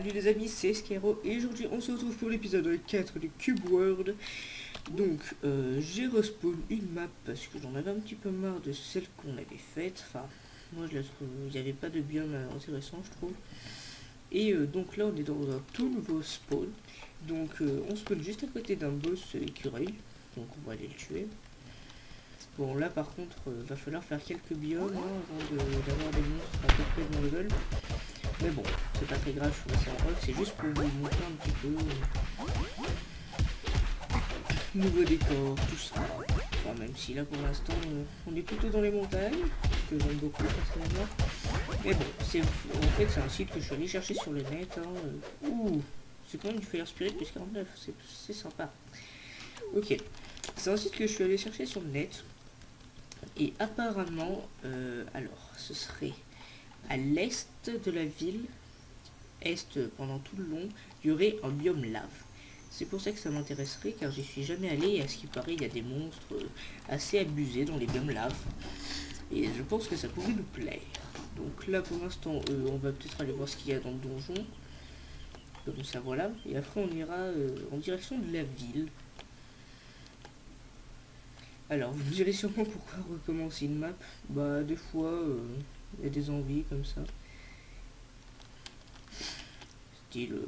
Salut les amis, c'est Skyro et aujourd'hui on se retrouve pour l'épisode 4 de Cube World. Donc j'ai respawn une map parce que j'en avais un petit peu marre de celle qu'on avait faite. Enfin, moi je la trouve, il n'y avait pas de biome intéressant je trouve. Et donc là on est dans un tout nouveau spawn. Donc on spawn juste à côté d'un boss écureuil. Donc on va aller le tuer. Bon là par contre va falloir faire quelques biomes avant d'avoir des monstres à peu près de mon level. Mais bon, c'est pas très grave, je ferai ça en off, c'est juste pour vous montrer un petit peu nouveau décor, tout ça. Enfin, même si là pour l'instant on est plutôt dans les montagnes, que j'aime beaucoup personnellement. Mais bon, en fait c'est un site que je suis allé chercher sur le net. Ouh, c'est quand même du Fire Spirit plus 49, c'est sympa. Ok, c'est un site que je suis allé chercher sur le net. Et apparemment, alors ce serait à l'est de la ville, est pendant tout le long, il y aurait un biome lave. C'est pour ça que ça m'intéresserait car j'y suis jamais allé et à ce qui paraît il y a des monstres assez abusés dans les biomes lave. Et je pense que ça pourrait nous plaire. Donc là pour l'instant on va peut-être aller voir ce qu'il y a dans le donjon. Comme ça voilà. Et après on ira en direction de la ville. Alors vous me direz sûrement pourquoi recommencer une map. Bah des fois il y a des envies comme ça. Style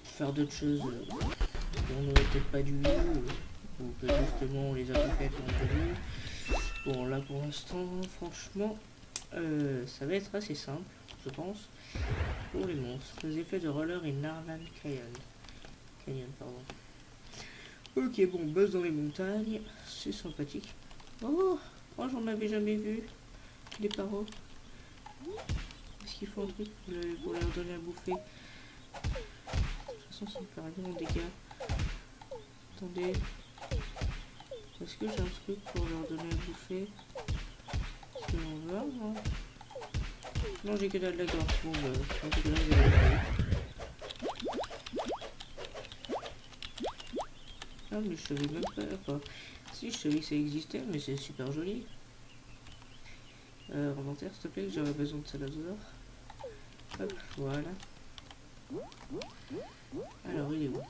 faire d'autres choses qu'on n'aurait peut-être pas dû ou que justement on les a pas faites en début. Bon là pour l'instant franchement ça va être assez simple je pense pour les monstres. Les effets de roller et Narlan Canyon pardon. Ok bon boss dans les montagnes, c'est sympathique. Oh j'en avais jamais vu des paros. Est-ce qu'il faut un truc pour leur donner à bouffer? De toute façon ça me fait rien en dégâts. Attendez. Est-ce que j'ai un truc pour leur donner à bouffer? Est-ce que j'en veux moi? Non j'ai que dalle d'accord. Bon bah j'ai que dalle. Ah mais je savais même pas. Enfin, si je savais que ça existait mais c'est super joli. Inventaire s'il te plaît, j'aurais besoin de salazar. Hop, voilà. Alors il est où?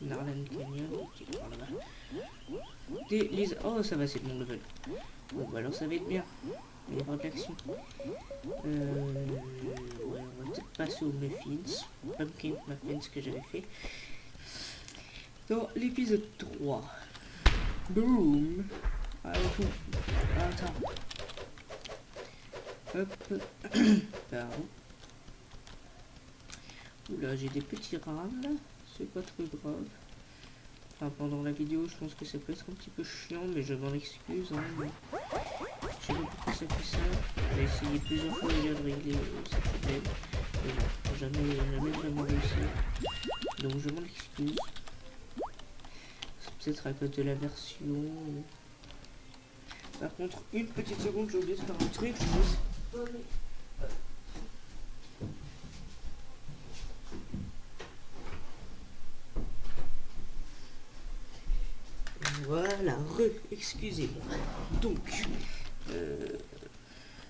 Narlan Canyon, qui est par là-bas. Oh ça va, c'est de mon level. Bon bah alors ça va être bien. Il y aura de l'action. Ouais, on va peut-être passer aux muffins. Pumpkin muffins que j'avais fait. Dans l'épisode 3. Boom. Attends. Hop. Pardon. Oula, j'ai des petits rames là. C'est pas trop grave. Enfin, pendant la vidéo, je pense que ça peut être un petit peu chiant, mais je m'en excuse. Je sais pas pourquoi ça fait ça. J'ai essayé plusieurs fois déjà de régler ce problème. Mais bon, jamais vraiment réussi. Donc je m'en excuse. C'est peut-être à cause de la version. Par contre, une petite seconde, j'ai oublié de faire un truc. Voilà, excusez-moi. Donc,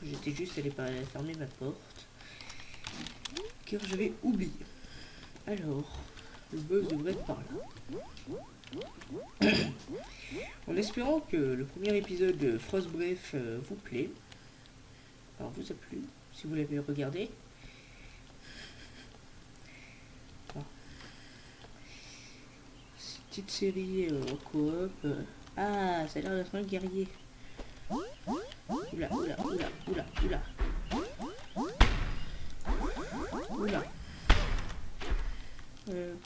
j'étais juste allé fermer ma porte, car j'avais oublié. Alors, le boss devrait être par là. En espérant que le premier épisode de Frostbreath vous plaît. Alors, vous a plu, si vous l'avez regardé. Petite série en coop. Ah, ça a l'air d'être un guerrier. Oula.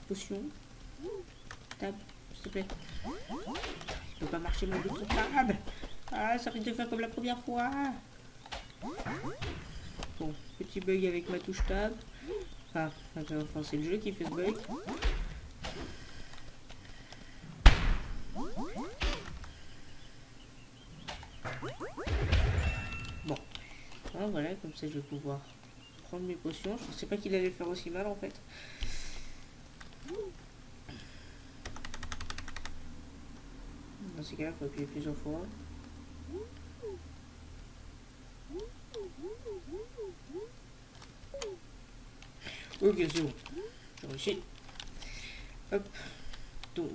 Potion. Table, s'il te plaît. Je peux pas marcher mon bouton table. Ah, ça risque de faire comme la première fois. Bon, petit bug avec ma touche table. Enfin c'est le jeu qui fait ce bug. Bon, voilà, comme ça je vais pouvoir prendre mes potions. Je pensais pas qu'il allait faire aussi mal en fait. Dans ces cas-là, il faut appuyer plusieurs fois. Ok, c'est bon. J'ai réussi. Hop. Donc,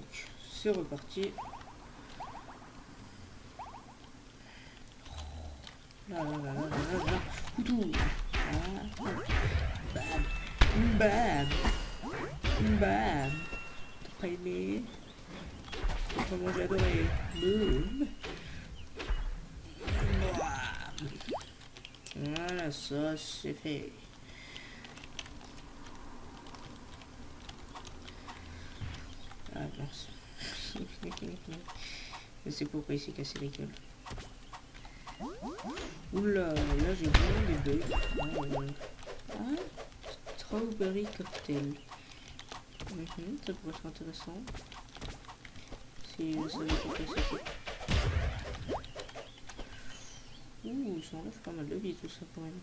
c'est reparti. Là, là, là, là, là, là. Coutou. Ah. Bam. Bam. Bam. T'as pas aimé? Comment j'ai adoré. Boum. Voilà, ça c'est fait. Ah mince. Je sais pourquoi il s'est cassé les gueules. Oula, là j'ai vraiment des bugs. Strawberry cocktail. Ça pourrait être intéressant. Si ça veut pas casser. Ouh, ça enlève pas mal de vie tout ça quand même.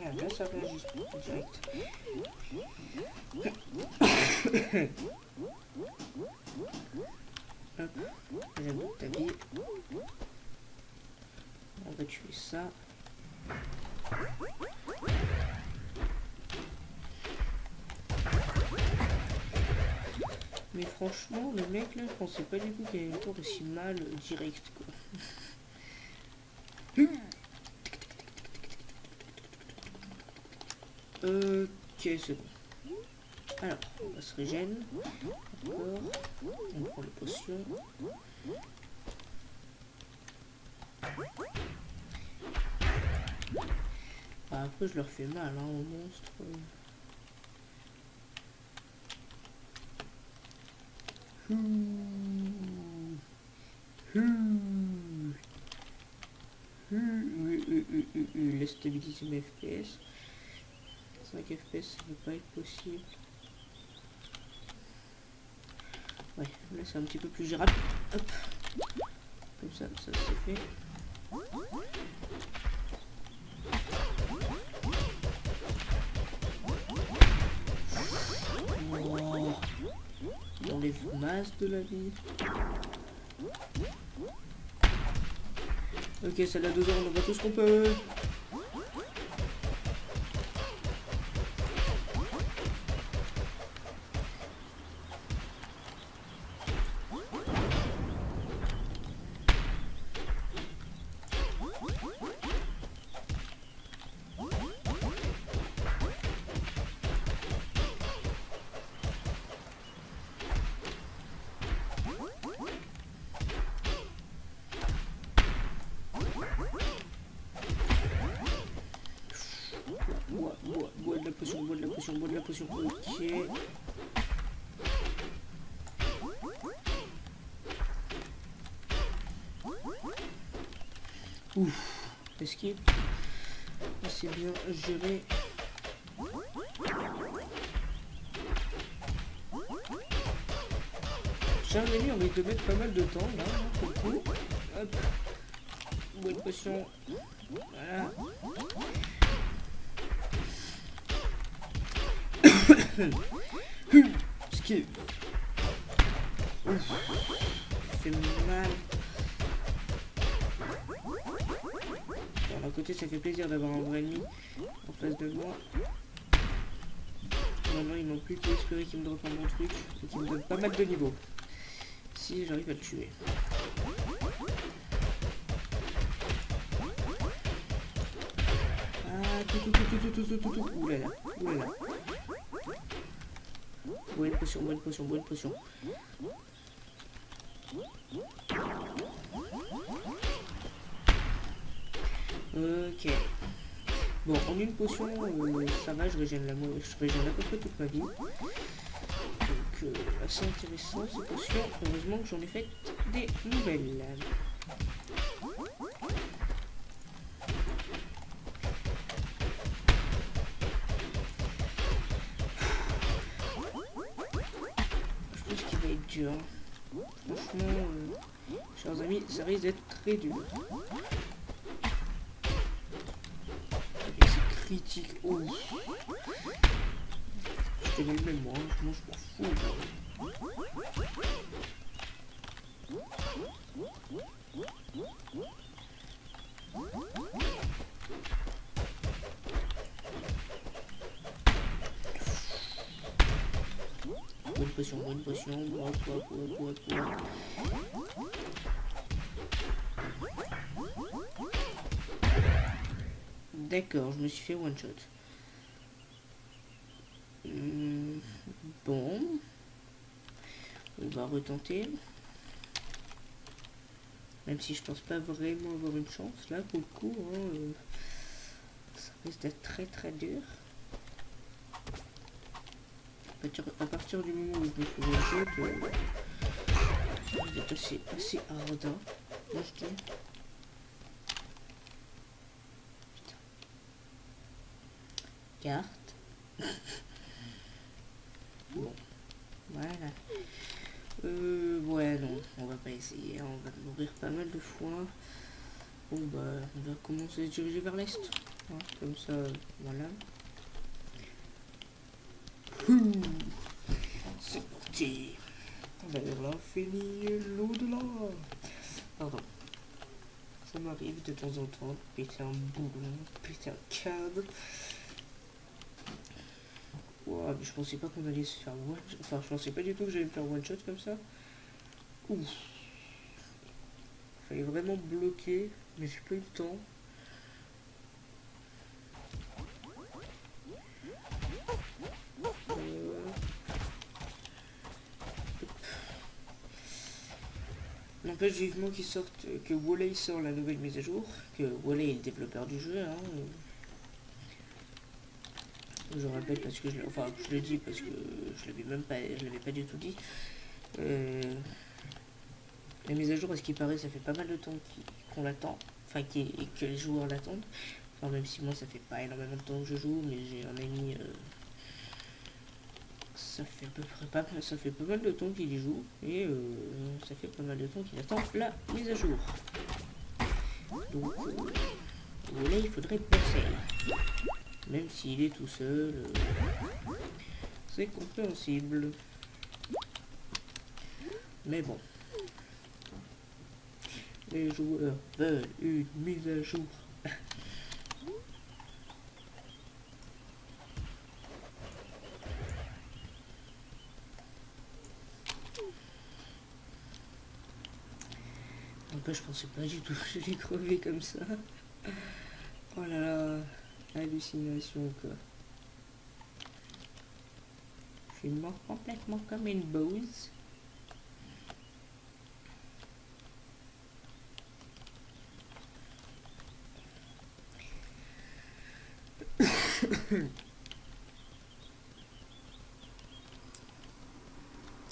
Ah, là ça réagit direct. Hop, j'avoue ta vie. On va tuer ça. Mais franchement, le mec là, je pensais pas du tout qu'il allait tour aussi mal direct quoi. Ok, c'est bon. Alors, on va se régène. Encore. On prend les potions. Ah, après, je leur fais mal hein, aux monstres. La stabilité de mes FPS. 5 FPS, ça ne peut pas être possible. Ouais, là c'est un petit peu plus gérable. Hop. Comme ça c'est fait. Oh. Il enlève masse de la vie. Ok, c'est la 2 heures, on va tout ce qu'on peut. Bois de la potion, bois de la potion, bois de la potion. Ok. Ouf, escape. C'est bien géré. Cher ennemi, on risque de mettre pas mal de temps là, pour le coup. Hop. Bois de potion. Voilà. Skip. Ouf. Ça fait mal. Bon, d'un côté, ça fait plaisir d'avoir un vrai ennemi en face de moi. Maintenant, il manque plus qu'à espérer qu'il me drop un bon truc et qu'il me donne pas mal de niveau. Si j'arrive à le tuer. Ah, tout. Oulala, oulala. Bonne potion, bonne potion, bonne potion. Ok. Bon, en une potion, ça va, je régène à peu près toute ma vie. Donc, assez intéressant ces potions. Heureusement que j'en ai fait des nouvelles. Je pense qu'il va être dur. Franchement, chers amis, ça risque d'être très dur. Critique. Oh. Je te donne même moi, je m'en fous. bonne potion, bonne potion. Hop, hop, hop, hop, hop. D'accord, je me suis fait one shot. Bon. On va retenter. Même si je pense pas vraiment avoir une chance là pour le coup. Hein, ça risque d'être très très dur. À partir du moment où je me fais one shot, ça risque d'être assez hard. Hein, moi je dis. Carte. Bon, voilà. Ouais, non, on va pas essayer. Hein, on va mourir pas mal de fois. Bon, bah, on va commencer à se diriger vers l'est. Hein, comme ça, voilà. C'est parti. Vers l'infini et l'au-delà. Pardon. Ça m'arrive de temps en temps de péter un boulon, péter un câble. Wow, mais je pensais pas qu'on allait se faire one shot. Enfin, je pensais pas du tout que j'allais me faire one shot comme ça. Ouf. Fallait vraiment bloquer, mais j'ai pas eu le temps. N'empêche vivement qu'ils sortent, que Walley sort la nouvelle mise à jour, que Walley est le développeur du jeu. Hein. Je rappelle parce que je le dis parce que je l'avais pas du tout dit. La mise à jour, à ce qui paraît, ça fait pas mal de temps qu'on l'attend, enfin que les joueurs l'attendent. Enfin, même si moi ça fait pas énormément de temps que je joue, mais j'ai un ami, ça fait à peu près ça fait pas mal de temps qu'il y joue et ça fait pas mal de temps qu'il attend la mise à jour. Donc là, il faudrait penser. Même s'il est tout seul, c'est compréhensible. Mais bon. Les joueurs veulent une mise à jour. En fait, je pensais pas du tout que j'allais crever comme ça. Oh là là, hallucination quoi. Je suis mort complètement comme une bouse.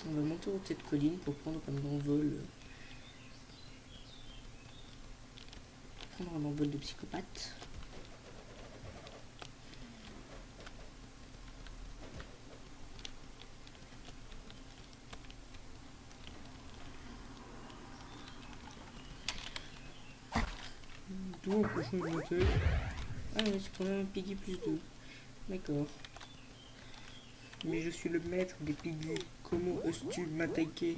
On va monter au tête de colline pour prendre un envol. Prendre un envol de psychopathe. D'où au prochain moteur. Ah ouais, c'est quand même un Piggy plus 2. D'accord. Mais je suis le maître des Piggy. Comment oses-tu m'attaquer?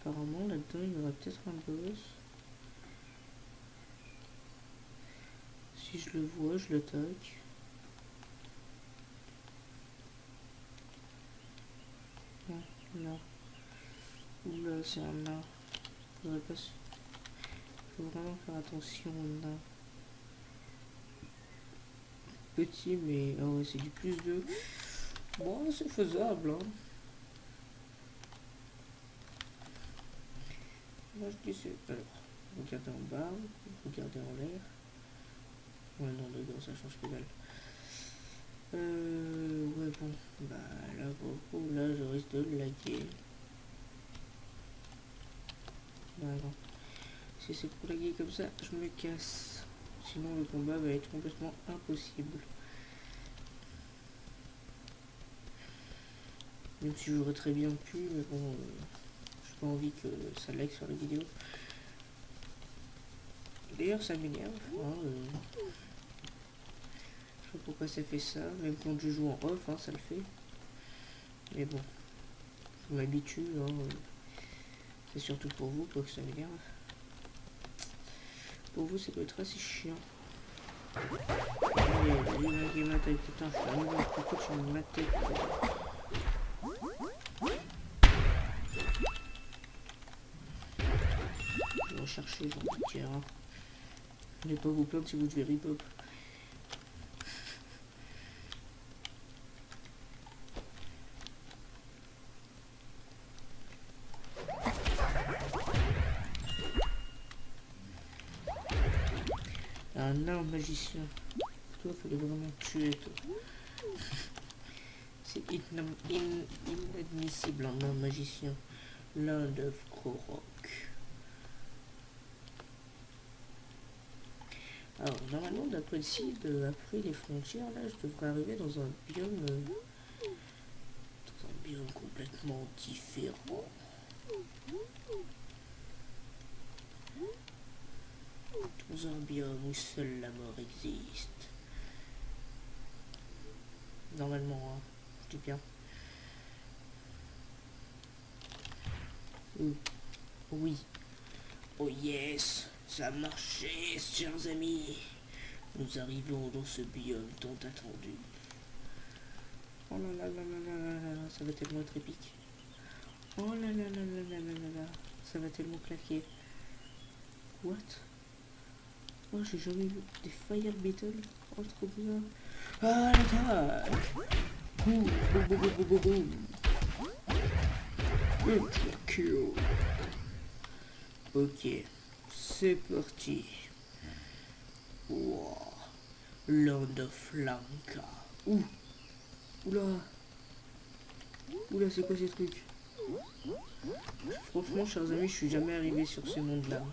Apparemment, là-dedans, il y aura peut-être un boss. Si je le vois, je l'attaque. Là. Oula, c'est un nain. Faudrait pas se... Faut vraiment faire attention au nain. Petit, mais... Ah ouais, c'est du plus 2. Bon, c'est faisable, hein. Moi, je dis c'est... Alors, regardez en bas, regardez en l'air. Ouais, non, d'accord, ça change que dalle. Ouais, bon, bah là, beaucoup, là, je risque de laguer. Bah non. Si c'est pour laguer comme ça, je me casse. Sinon, le combat va être complètement impossible. Même si j'aurais très bien pu, mais bon, j'ai pas envie que ça lag sur la vidéo. D'ailleurs, ça m'énerve. Hein, je sais pas pourquoi ça fait ça. Même quand je joue en off, hein, ça le fait. Mais bon, je m'habitue. Hein, c'est surtout pour vous, quoi, que ça m'énerve. Pour vous, ça doit être assez chiant. Allez, lui, là, qui m'attaque. Putain, je suis un nouveau. Pourquoi tu m'attaques? Je vais rechercher, j'en ai un. Je vais pas vous plaindre si vous devez rip-hop. Un nain magicien. Toi, fallait vraiment tuer, toi. C'est inadmissible, un nain magicien. L'un de Korok. Alors, normalement, d'après le site, après les frontières, là, je devrais arriver dans un biome... complètement différent. Dans un biome où seule la mort existe. Normalement, hein, je dis bien. Oui. Oh yes, ça a marché, chers amis. Nous arrivons dans ce biome tant attendu. Oh là là là là là là là, ça va tellement être épique. Oh là là là là là là là là, ça va tellement claquer. What? Oh, j'ai jamais vu des fire battle. Oh, trop bien. Ah, l'attaque! Boum, boum, boum, boum, boum, boum. Ultra kill. Ok, c'est parti. Wow. Land of Lanka. Ouh. Oula. Oula, c'est quoi ces trucs? Franchement, chers amis, je suis jamais arrivé sur ce monde-là.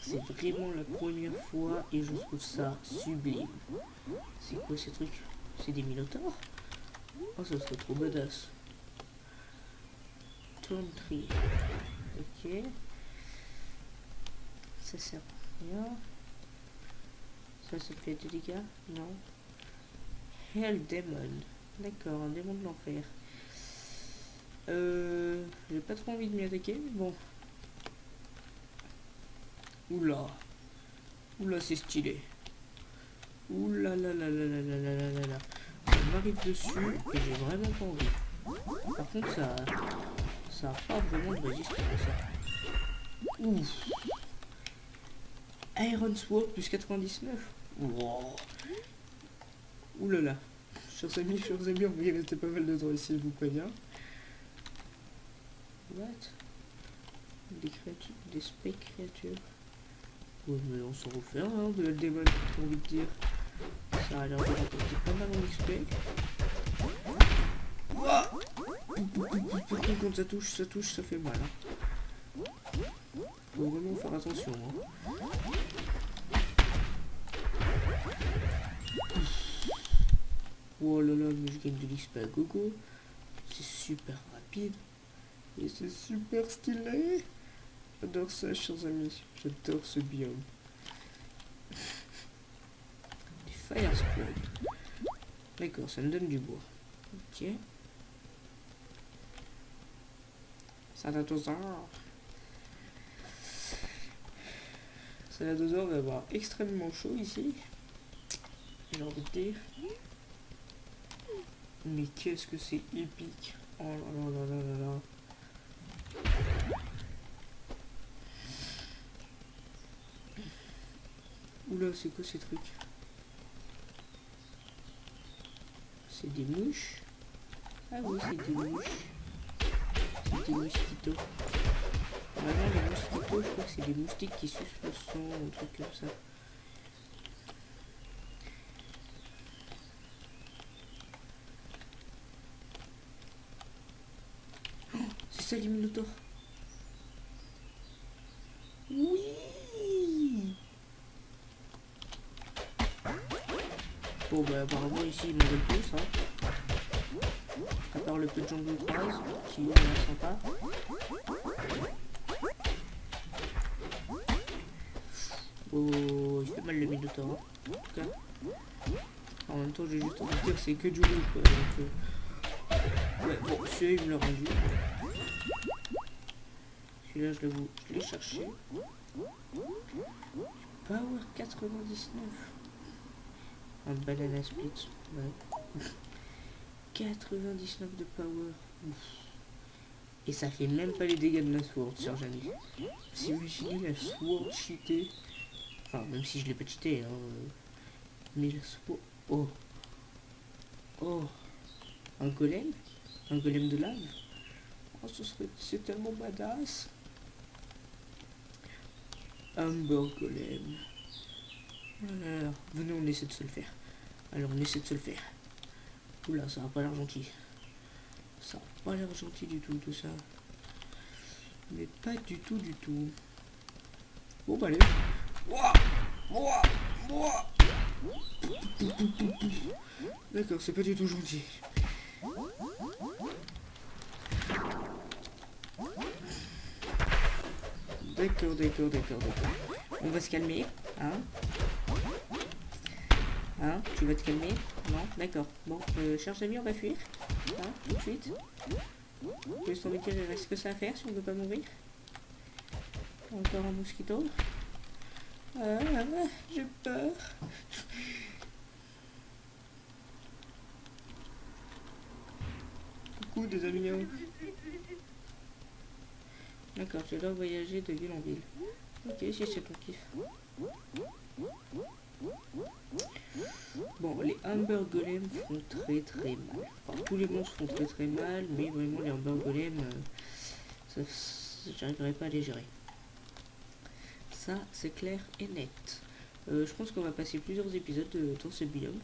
C'est vraiment la première fois et je trouve ça sublime. C'est quoi ces trucs? C'est des minotaures? Oh, ça serait trop badass. Turn tree. Ok. Ça sert à rien. Ça fait des dégâts? Non. Hell Demon. D'accord, un démon de l'enfer. J'ai pas trop envie de m'y attaquer, mais bon. Oula. Oula, c'est stylé. Oula là là là là là là là là là. On m'arrive dessus et j'ai vraiment pas envie. Par contre, ça a pas vraiment de résistance. Ouf. Iron Sword plus 99. Wow. Oula là. Chers amis, on va y rester pas mal de temps ici, je vous préviens. What? Des créatures, des spec créatures. Ouais, mais on s'en refait hein, de la démon, j'ai envie de dire. Ça a l'air de rapporter pas mal en XP. Quand ça fait mal. Hein. Faut vraiment faire attention. Hein. Oh là là, mais je gagne de l'XP à gogo. C'est super rapide. Et c'est super stylé. J'adore ça, chers amis. J'adore ce biome. Des fire spread. D'accord, ça me donne du bois. Ok. Salatosaure. Salatosaure va avoir extrêmement chaud ici. J'ai envie de dire. Mais qu'est-ce que c'est épique. Oh là là là là là là. Oula, c'est quoi ces trucs? C'est des mouches? Ah oui, c'est des mouches. C'est des mosquitos. Vraiment, les mosquitos, je crois que c'est des moustiques qui sucent le sang, un truc comme ça. Oh, c'est ça les minotaures. Oui. Bon bah apparemment ici ils m'en veulent tous hein. À part le peu de gens que je croise, qui ont l'air sympa. Oh, il fait mal le minotaure hein. En tout cas. En même temps j'ai juste envie de dire que c'est que du loup quoi. Donc, ouais bon celui-là il me l'a rendu. Celui-là je l'ai cherché. Power 99. Un banana split. Ouais. 99 de power. Ouf. Et ça fait même pas les dégâts de la sword sur Jamie. Si vous imaginez la sword cheatée. Enfin, même si je l'ai pas cheaté, hein. Mais la sword. Oh. Oh. Un golem. Un golem de lave. Oh, c'est tellement badass. Amber golem. Alors, venez, on essaie de se le faire. Alors, on essaie de se le faire. Oula, ça a pas l'air gentil. Ça a pas l'air gentil du tout ça. Mais pas du tout, du tout. Bon, bah allez. D'accord, c'est pas du tout gentil. D'accord. On va se calmer, hein. Hein, tu vas te calmer? Non, d'accord. Bon, cherche d'amis, on va fuir. Hein, tout de suite. Juste envie de dire, il reste que ça à faire si on veut pas mourir. Encore un mosquito. J'ai peur. Coucou des amis. D'accord, tu dois voyager de ville en ville. Ok, si c'est ton kiff. Bon, les Amber Golems font très mal. Enfin, tous les monstres font très mal, mais vraiment les Amber Golems, j'arriverai pas à les gérer. Ça, c'est clair et net. Je pense qu'on va passer plusieurs épisodes dans ce biome.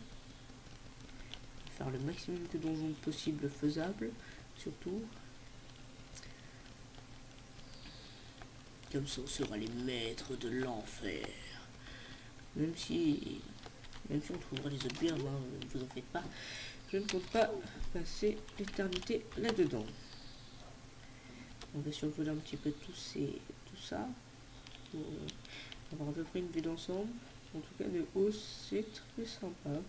Faire le maximum de donjons possible faisables, surtout. Comme ça, on sera les maîtres de l'enfer. Même si on trouvera les autres biomes, hein, ne vous en faites pas. Je ne compte pas passer l'éternité là-dedans. On va survoler un petit peu tout ça. Pour avoir à peu près une vue d'ensemble. En tout cas, de haut, c'est très sympa.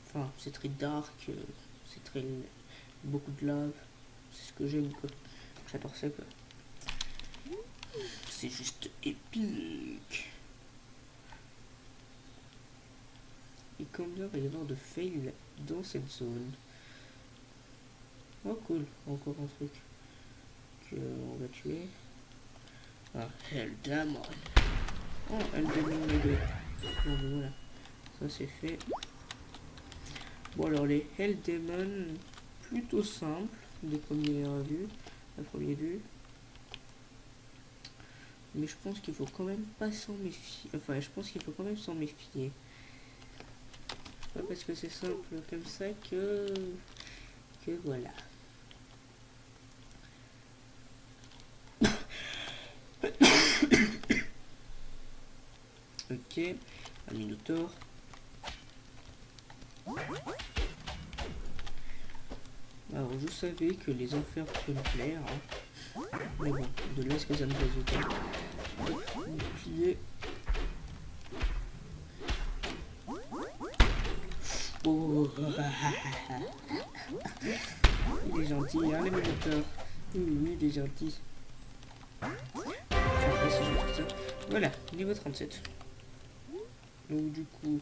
Enfin, c'est très dark. C'est très... beaucoup de lave. C'est ce que j'aime, quoi. J'adore ça, quoi. C'est juste épique. Et combien va y avoir de fails dans cette zone? Oh cool, encore un truc qu'on va tuer. Ah, Helldemon. Oh, Helldemon les deux. Bon, ben voilà, ça c'est fait. Bon alors les Helldemon, plutôt simple de première vue, à première vue. Mais je pense qu'il faut quand même pas s'en méfier. Enfin, je pense qu'il faut quand même s'en méfier. Pas parce que c'est simple comme ça que voilà. Ok, un Minotaure. Alors je savais que les enfers pouvaient me plaire, hein. Mais bon, de là est-ce que ça me plaise autant. Bouclier. Oh, il est gentil, hein, les Minotaures. Oui, il est gentil. Voilà, niveau 37. Donc du coup...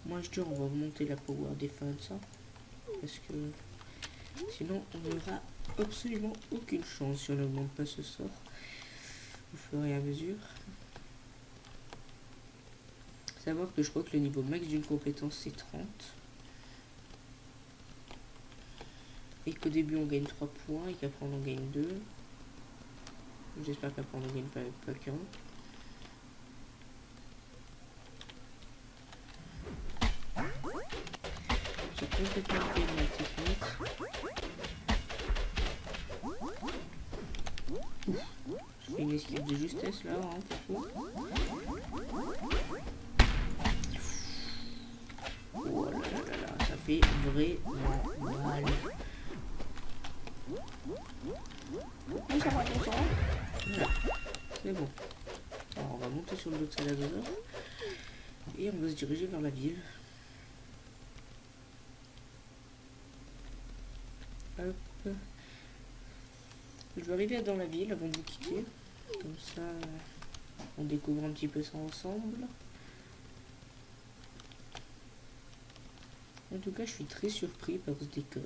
moi je dis on va augmenter la power defense, hein, parce que sinon on n'aura absolument aucune chance si on n'augmente pas ce sort au fur et à mesure. Savoir que je crois que le niveau max d'une compétence c'est 30. Et qu'au début on gagne 3 points et qu'après on en gagne 2. J'espère qu'après on en gagne pas qu'un. J'ai complètement fait ma technique. Je fais une esquive de justesse là, hein, c'est fou. Oh là là là, ça fait vraiment mal. Oh, ça va, bon sang. Voilà, c'est bon. Alors on va monter sur le dos de Salazar et on va se diriger vers la ville. Hop. Je vais arriver dans la ville avant de vous quitter. Comme ça, on découvre un petit peu ça ensemble. En tout cas, je suis très surpris par ce décor.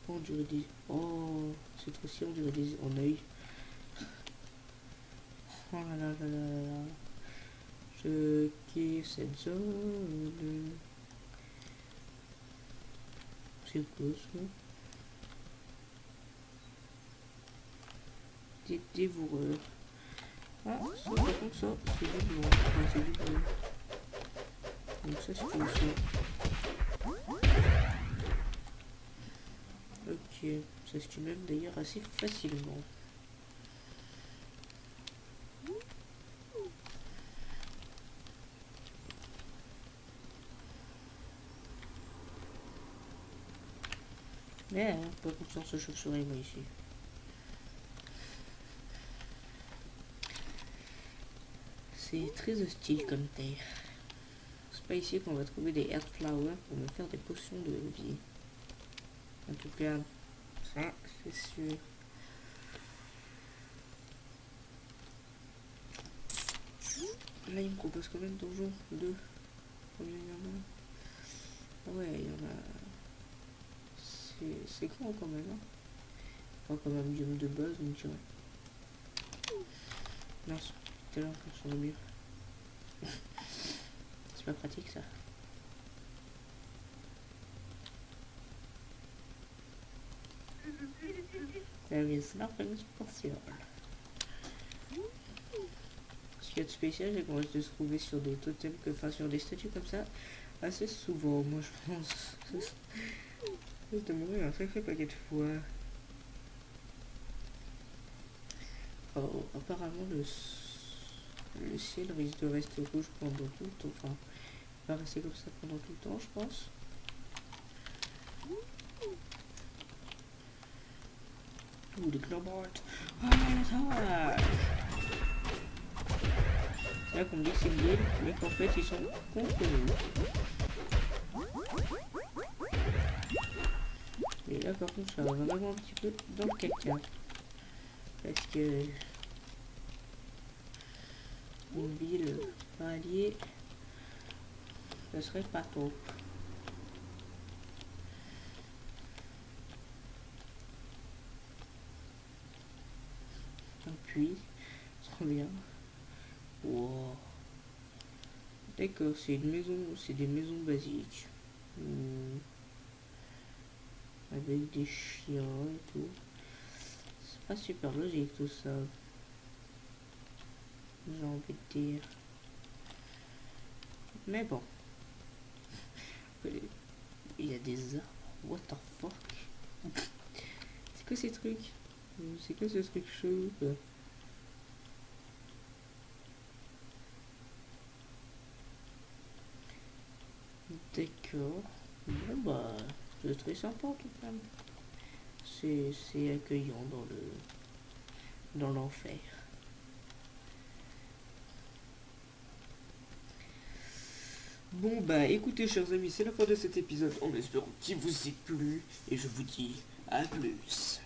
On dirait des... Oh, cette fois-ci, on dirait des... en œil. Oh là là là là là. Je kiffe cette zone. C'est quoi ça? Des dévoreurs. Ah, ça, par contre, ça, c'est du blanc. Enfin, c'est du bleu. Donc ça, c'est comme ça. Ok, ça se tue même d'ailleurs assez facilement. Mais pas confiance aux chauves-souris, moi, ici. C'est très hostile comme terre. C'est pas ici qu'on va trouver des Earthflowers pour me faire des potions de vie. En tout cas, ça, c'est sûr. Là, il me propose combien de donjons? 2. Combien il y en a? Ah ouais, il y en a... C'est grand quand même, hein. Pas comme un biome de base, on dirait. Mince, tout à l'heure, sur le mur. C'est pas pratique, ça. There is nothing special. Ce qu'il y a de spécial, c'est qu'on risque de se trouver sur des totems, enfin sur des statues comme ça, assez souvent, moi je pense. Je vais mourir un sacré paquet de fois. Oh, apparemment le ciel risque de rester rouge pendant tout le temps. Enfin, il va rester comme ça pendant tout le temps, je pense. Ouh, des clobards. Ah, ça. C'est là qu'on me dit que c'est une île, mais qu'en fait ils sont contre nous. Et là par contre ça va vraiment un petit peu dans le caca. Parce que une ville pas alliée, ça serait pas top. Un puits, trop bien. Wow. D'accord, c'est une maison, c'est des maisons basiques. Avec des chiens et tout. C'est pas super logique tout ça. J'ai envie de dire. Mais bon. Il y a des arbres. What the fuck? C'est quoi ces trucs? C'est quoi ce truc chaud quoi? D'accord. Bon bah, c'est très sympa en tout cas. C'est accueillant dans l'enfer. Bon bah écoutez chers amis, c'est la fin de cet épisode en espérant qu'il vous ait plu et je vous dis à plus.